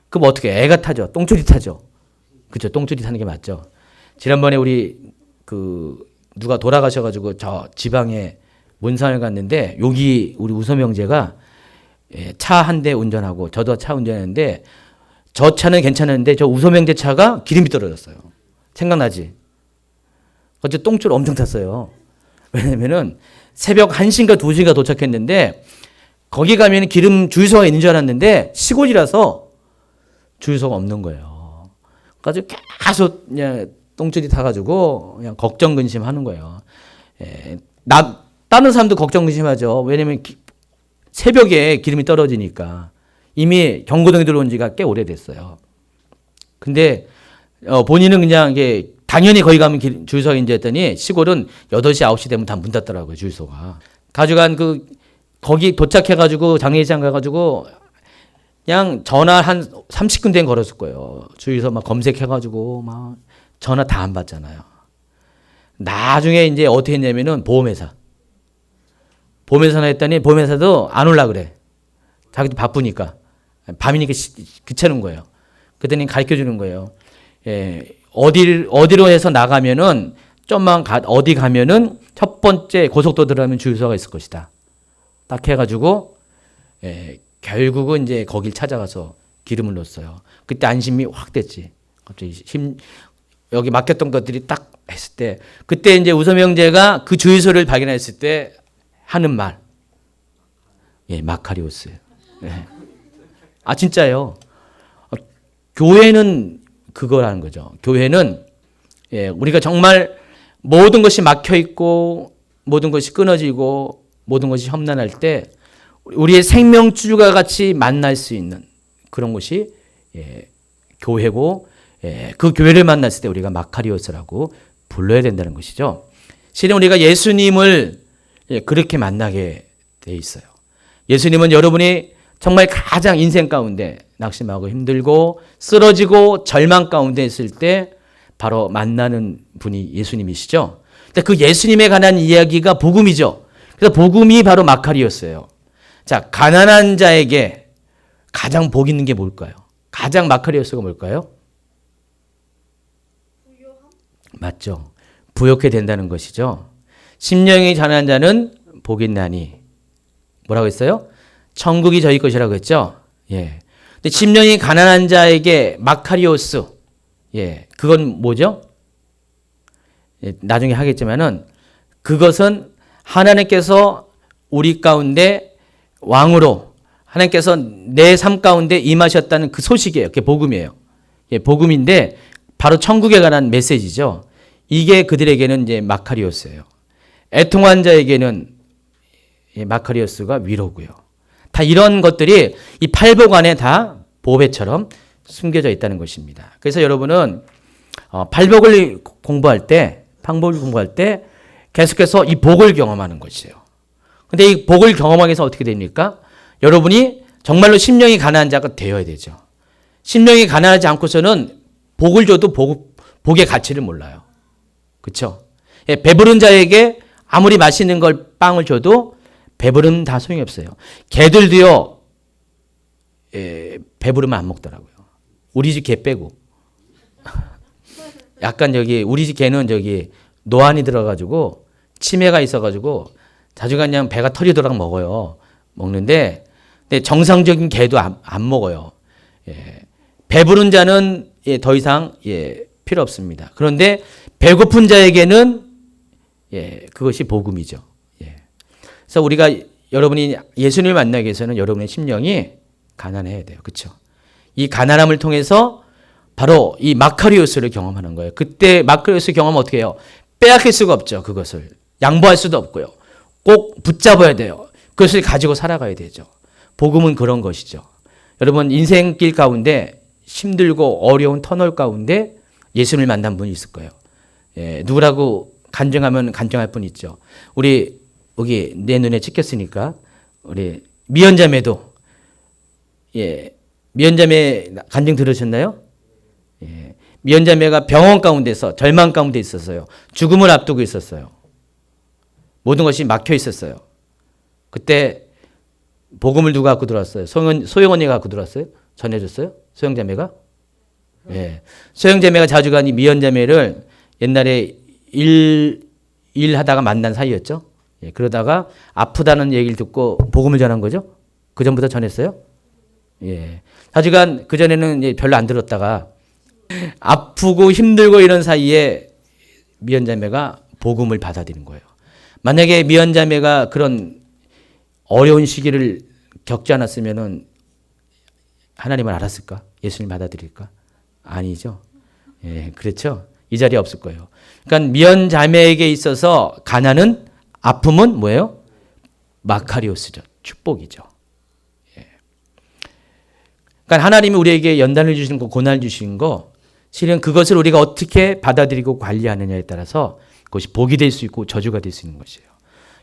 그럼 어떻게 애가 타죠? 똥줄이 타죠. 그렇죠. 똥줄이 타는 게 맞죠. 지난번에 우리 누가 돌아가셔가지고 저 지방에 몬산을 갔는데 여기 우리 우섬 형제가 차 한 대 운전하고 저도 차 운전했는데 저 차는 괜찮았는데 저 우섬 형제 차가 기름이 떨어졌어요. 생각나지? 어제 똥줄 엄청 탔어요. 왜냐면은 새벽 1시인가 2시인가 도착했는데 거기 가면 기름 주유소가 있는 줄 알았는데 시골이라서 주유소가 없는 거예요. 그래서 계속 그냥 똥줄이 타가지고 그냥 걱정 근심하는 거예요. 다른 사람도 걱정 근심하죠. 왜냐면 새벽에 기름이 떨어지니까 이미 경고등이 들어온 지가 꽤 오래됐어요. 근데 본인은 그냥 이게 당연히 거기 가면 주유소가 있는지 했더니 시골은 8시, 9시 되면 다 문 닫더라고요, 주유소가. 가져간 거기 도착해가지고 장례식장 가가지고 그냥 전화 한 30분 된 걸었을 거예요. 주유소 막 검색해가지고 막 전화 다 안 받잖아요. 나중에 이제 어떻게 했냐면은 보험회사 했더니 보험회사도 안 올라 그래. 자기도 바쁘니까. 밤이니까 귀찮은 거예요. 그랬더니 가르쳐 주는 거예요. 어디로 해서 나가면은 어디 가면은 첫 번째 고속도로 들어가면 주유소가 있을 것이다. 딱 해가지고 결국은 이제 거길 찾아가서 기름을 넣었어요. 그때 안심이 확 됐지. 갑자기 여기 맡겼던 것들이 딱 했을 때 그때 이제 우섬 형제가 그 주유소를 발견했을 때 하는 말, 마카리오스예요. 진짜요. 교회는 그거라는 거죠. 교회는 우리가 정말 모든 것이 막혀 있고 모든 것이 끊어지고 모든 것이 험난할 때 우리의 생명줄과 같이 만날 수 있는 그런 곳이 교회고 그 교회를 만났을 때 우리가 마카리오스라고 불러야 된다는 것이죠. 실은 우리가 예수님을 그렇게 만나게 돼 있어요. 예수님은 여러분이 정말 가장 인생 가운데 낙심하고 힘들고 쓰러지고 절망 가운데 있을 때 바로 만나는 분이 예수님이시죠. 근데 그 예수님에 관한 이야기가 복음이죠. 그래서 복음이 바로 마카리오스예요. 자, 가난한 자에게 가장 복 있는 게 뭘까요? 가장 마카리오스가 뭘까요? 부요함? 맞죠. 부욕해 된다는 것이죠. 심령이 가난한 자는 복이 있나니 뭐라고 했어요? 천국이 저희 것이라고 했죠. 근데 심령이 가난한 자에게 마카리오스, 그건 뭐죠? 나중에 하겠지만은 그것은 하나님께서 우리 가운데 왕으로 하나님께서 내 삶 가운데 임하셨다는 그 소식이에요. 그게 복음이에요. 복음인데 바로 천국에 관한 메시지죠. 이게 그들에게는 이제 마카리오스예요. 애통한 자에게는 마카리오스가 위로고요. 다 이런 것들이 이 팔복 안에 다 보배처럼 숨겨져 있다는 것입니다. 그래서 여러분은 팔복을 공부할 때 계속해서 이 복을 경험하는 것이에요. 근데 이 복을 경험하기 위해서 어떻게 됩니까? 여러분이 정말로 심령이 가난한 자가 되어야 되죠. 심령이 가난하지 않고서는 복을 줘도 복의 가치를 몰라요. 그렇죠? 예, 배부른 자에게 아무리 맛있는 걸 빵을 줘도 배부르면 다 소용이 없어요. 개들도요, 예, 배부르면 안 먹더라고요. 우리 집 개 빼고. 약간 우리 집 개는 노안이 들어가지고 치매가 있어가지고 자주 그냥 배가 터지도록 먹어요. 먹는데, 근데 정상적인 개도 안 먹어요. 예, 배부른 자는 예, 더 이상 예, 필요 없습니다. 그런데 배고픈 자에게는 예, 그것이 복음이죠. 예. 그래서 우리가 여러분이 예수님을 만나기 위해서는 여러분의 심령이 가난해야 돼요. 그렇죠? 이 가난함을 통해서 바로 이 마카리오스를 경험하는 거예요. 그때 마카리오스 경험은 어떻게 해요? 빼앗길 수가 없죠. 그것을 양보할 수도 없고요. 꼭 붙잡아야 돼요. 그것을 가지고 살아가야 되죠. 복음은 그런 것이죠. 여러분 인생길 가운데 힘들고 어려운 터널 가운데 예수님을 만난 분이 있을 거예요. 예, 누구라고 간증하면 간증할 분 있죠. 우리 여기 내 눈에 찍혔으니까 우리 미연자매도 예, 미연자매 간증 들으셨나요? 예, 미연자매가 병원 가운데서 절망 가운데 있었어요. 죽음을 앞두고 있었어요. 모든 것이 막혀 있었어요. 그때 복음을 누가 갖고 들어왔어요? 소영 언니가 갖고 들어왔어요? 전해줬어요? 소영자매가? 예. 소영자매가 자주 가니 미연자매를 옛날에 일하다가 만난 사이였죠. 예. 그러다가 아프다는 얘기를 듣고 복음을 전한 거죠. 그 전부터 전했어요? 예. 하지만 그 전에는 별로 안 들었다가 아프고 힘들고 이런 사이에 미연자매가 복음을 받아들인 거예요. 만약에 미연자매가 그런 어려운 시기를 겪지 않았으면은 하나님을 알았을까? 예수님 받아들일까? 아니죠. 예, 그렇죠. 이 자리에 없을 거예요. 그러니까 미연자매에게 있어서 가난은 아픔은 뭐예요? 마카리오스죠. 축복이죠. 예. 그러니까 하나님이 우리에게 연단을 주시는 거, 고난을 주시는 거, 실은 그것을 우리가 어떻게 받아들이고 관리하느냐에 따라서 그것이 복이 될 수 있고 저주가 될 수 있는 것이에요.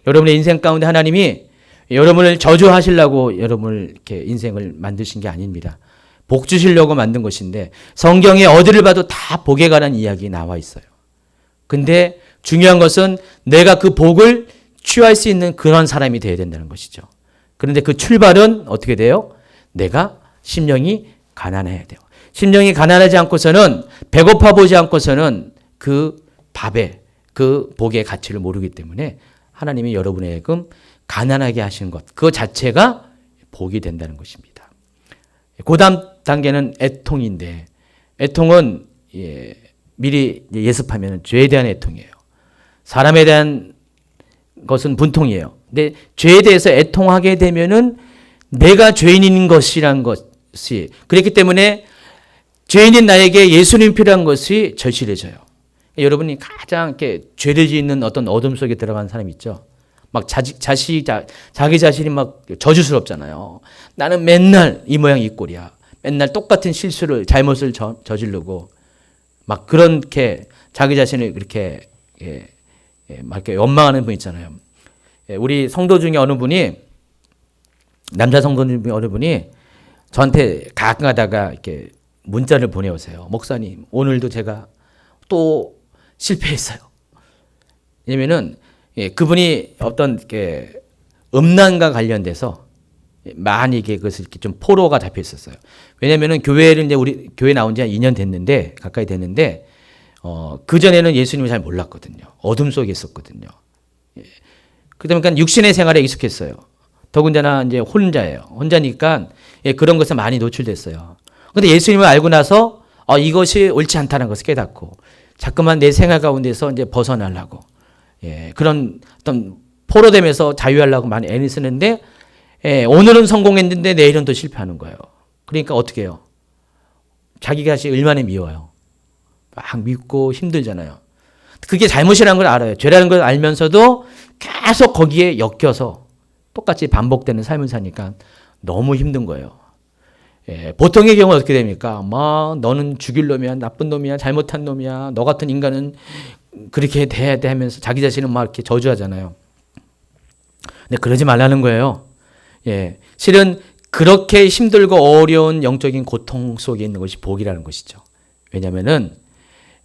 여러분의 인생 가운데 하나님이 여러분을 저주하시려고 여러분을 이렇게 인생을 만드신 게 아닙니다. 복 주시려고 만든 것인데 성경에 어디를 봐도 다 복에 관한 이야기 나와 있어요. 근데 중요한 것은 내가 그 복을 취할 수 있는 그런 사람이 되어야 된다는 것이죠. 그런데 그 출발은 어떻게 돼요? 내가 심령이 가난해야 돼요. 심령이 가난하지 않고서는 배고파 보지 않고서는 그 밥에 그 복의 가치를 모르기 때문에 하나님이 여러분에게 가난하게 하시는 것, 그 자체가 복이 된다는 것입니다. 그 다음 단계는 애통인데, 애통은 미리 예습하면 죄에 대한 애통이에요. 사람에 대한 것은 분통이에요. 근데 죄에 대해서 애통하게 되면은 내가 죄인인 것이란 것이, 그렇기 때문에 죄인인 나에게 예수님 필요한 것이 절실해져요. 여러분이 가장 이렇게 죄를 짓는 어떤 어둠 속에 들어간 사람 있죠. 막 자기 자신이 막 저주스럽잖아요. 나는 맨날 이 모양 이 꼴이야. 맨날 똑같은 실수를 잘못을 저지르고 막 그렇게 자기 자신을 그렇게 막 이렇게 원망하는 분 있잖아요. 우리 성도 중에 어느 분이 남자 성도 중에 어느 분이 저한테 가끔 가다가 이렇게 문자를 보내오세요. 목사님, 오늘도 제가 또 실패했어요. 왜냐면은 그분이 어떤 음란과 관련돼서 많이 그것을 이렇게 좀 포로가 잡혀 있었어요. 왜냐면은 교회를 이제 우리 교회 나온 지 한 2년 됐는데 가까이 됐는데 그 전에는 예수님을 잘 몰랐거든요. 어둠 속에 있었거든요. 그러니까 육신의 생활에 익숙했어요. 더군다나 이제 혼자예요. 혼자니까 그런 것에 많이 노출됐어요. 근데 예수님을 알고 나서 이것이 옳지 않다는 것을 깨닫고 자꾸만 내 생활 가운데서 이제 벗어나려고 그런 어떤 포로됨에서 자유하려고 많이 애를 쓰는데 오늘은 성공했는데 내일은 또 실패하는 거예요. 그러니까 어떻게 해요? 자기가 얼마나 미워요. 막 밉고 힘들잖아요. 그게 잘못이라는 걸 알아요. 죄라는 걸 알면서도 계속 거기에 엮여서 똑같이 반복되는 삶을 사니까 너무 힘든 거예요. 보통의 경우는 어떻게 됩니까? 막 너는 죽일 놈이야, 나쁜 놈이야, 잘못한 놈이야, 너 같은 인간은 그렇게 돼야 돼 하면서 자기 자신은 막 이렇게 저주하잖아요. 근데 그러지 말라는 거예요. 실은 그렇게 힘들고 어려운 영적인 고통 속에 있는 것이 복이라는 것이죠. 왜냐하면은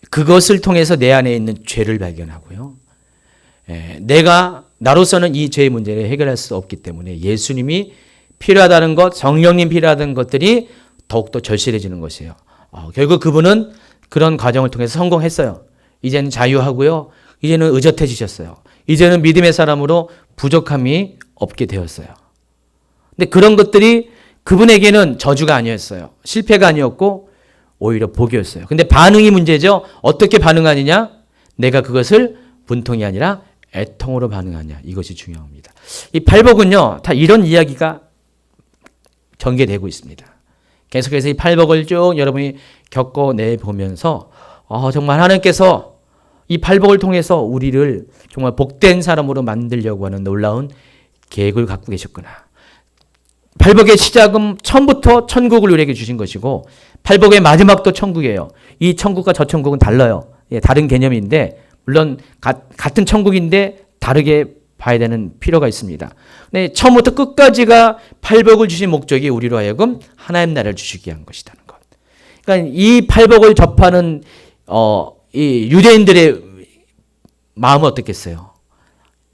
그것을 통해서 내 안에 있는 죄를 발견하고요. 내가 나로서는 이 죄의 문제를 해결할 수 없기 때문에 예수님이 필요하다는 것, 성령님 필요하다는 것들이 더욱더 절실해지는 것이에요. 결국 그분은 그런 과정을 통해서 성공했어요. 이제는 자유하고요. 이제는 의젓해지셨어요. 이제는 믿음의 사람으로 부족함이 없게 되었어요. 근데 그런 것들이 그분에게는 저주가 아니었어요. 실패가 아니었고 오히려 복이었어요. 근데 반응이 문제죠. 어떻게 반응하느냐? 내가 그것을 분통이 아니라 애통으로 반응하냐. 이것이 중요합니다. 이 팔복은요. 다 이런 이야기가 전개되고 있습니다. 계속해서 이 팔복을 쭉 여러분이 겪어내 보면서 정말 하나님께서 이 팔복을 통해서 우리를 정말 복된 사람으로 만들려고 하는 놀라운 계획을 갖고 계셨구나. 팔복의 시작은 처음부터 천국을 우리에게 주신 것이고 팔복의 마지막도 천국이에요. 이 천국과 저 천국은 달라요. 다른 개념인데 물론 같은 천국인데 다르게 봐야 되는 필요가 있습니다. 근데 처음부터 끝까지가 팔복을 주신 목적이 우리로 하여금 하나님 나라를 주시기 위한 것이라는 것. 그러니까 이 팔복을 접하는 이 유대인들의 마음은 어떻겠어요?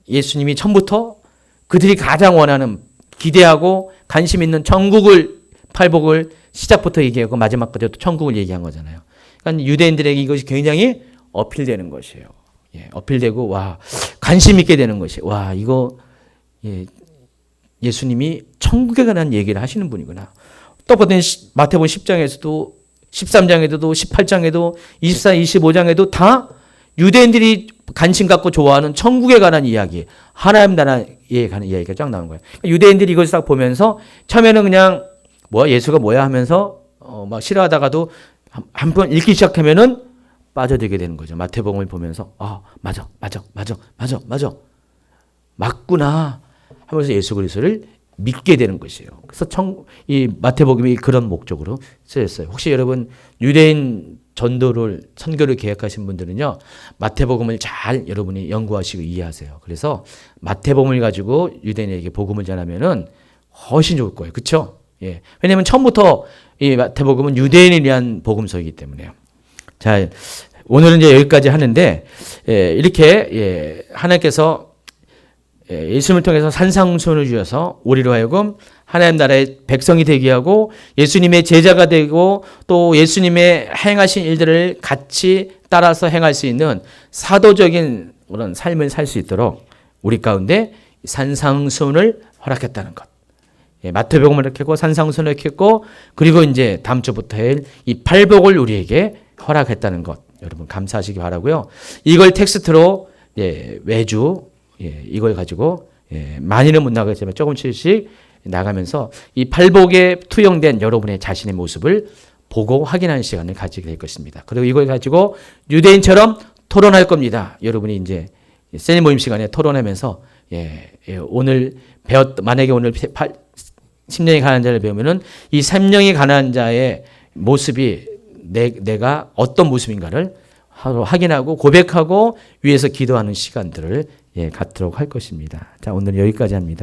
예수님이 처음부터 그들이 가장 원하는 기대하고 관심 있는 천국을 팔복을 시작부터 얘기하고 마지막까지 또 천국을 얘기한 거잖아요. 그러니까 유대인들에게 이것이 굉장히 어필되는 것이에요. 어필되고 관심 있게 되는 것이 이거 예수님이 천국에 관한 얘기를 하시는 분이구나. 또 보면 마태복음 10장에서도 13장에도 18장에도 24, 25장에도 다 유대인들이 관심 갖고 좋아하는 천국에 관한 이야기, 하나님 나라에 관한 이야기가 쫙 나오는 거예요. 유대인들이 이걸 딱 보면서 처음에는 그냥 예수가 뭐야 하면서 막 싫어하다가도 한 번 읽기 시작하면은 빠져들게 되는 거죠. 마태복음을 보면서 맞아 맞구나 하면서 예수 그리스도를 믿게 되는 것이에요. 그래서 이 마태복음이 그런 목적으로 쓰였어요. 혹시 여러분 유대인 선교를 계획하신 분들은요, 마태복음을 잘 여러분이 연구하시고 이해하세요. 그래서 마태복음을 가지고 유대인에게 복음을 전하면은 훨씬 좋을 거예요. 그렇죠? 왜냐하면 처음부터 이 마태복음은 유대인을 위한 복음서이기 때문에요. 자, 오늘은 이제 여기까지 하는데 이렇게 하나님께서 예수님을 통해서 산상수훈을 주셔서 우리로 하여금 하나님 나라의 백성이 되게 하고 예수님의 제자가 되고 또 예수님의 행하신 일들을 같이 따라서 행할 수 있는 사도적인 그런 삶을 살 수 있도록 우리 가운데 산상수훈을 허락했다는 것. 마태복음을 이렇게 했고 산상수훈을 이렇게 했고 그리고 이제 다음 주부터 할 이 팔복을 우리에게 허락했다는 것. 여러분 감사하시기 바라고요. 이걸 텍스트로 매주 이걸 가지고 많이는 못 나가겠지만 조금씩 나가면서 이 팔복에 투영된 여러분의 자신의 모습을 보고 확인하는 시간을 가지게 될 것입니다. 그리고 이걸 가지고 유대인처럼 토론할 겁니다. 여러분이 이제 셀 모임 시간에 토론하면서 오늘 만약에 오늘 10년이 가난한 자를 배우면은 이 3년이 가난한 자의 모습이 내가 어떤 모습인가를 확인하고 고백하고 위에서 기도하는 시간들을 갖도록 할 것입니다. 자, 오늘 여기까지 합니다.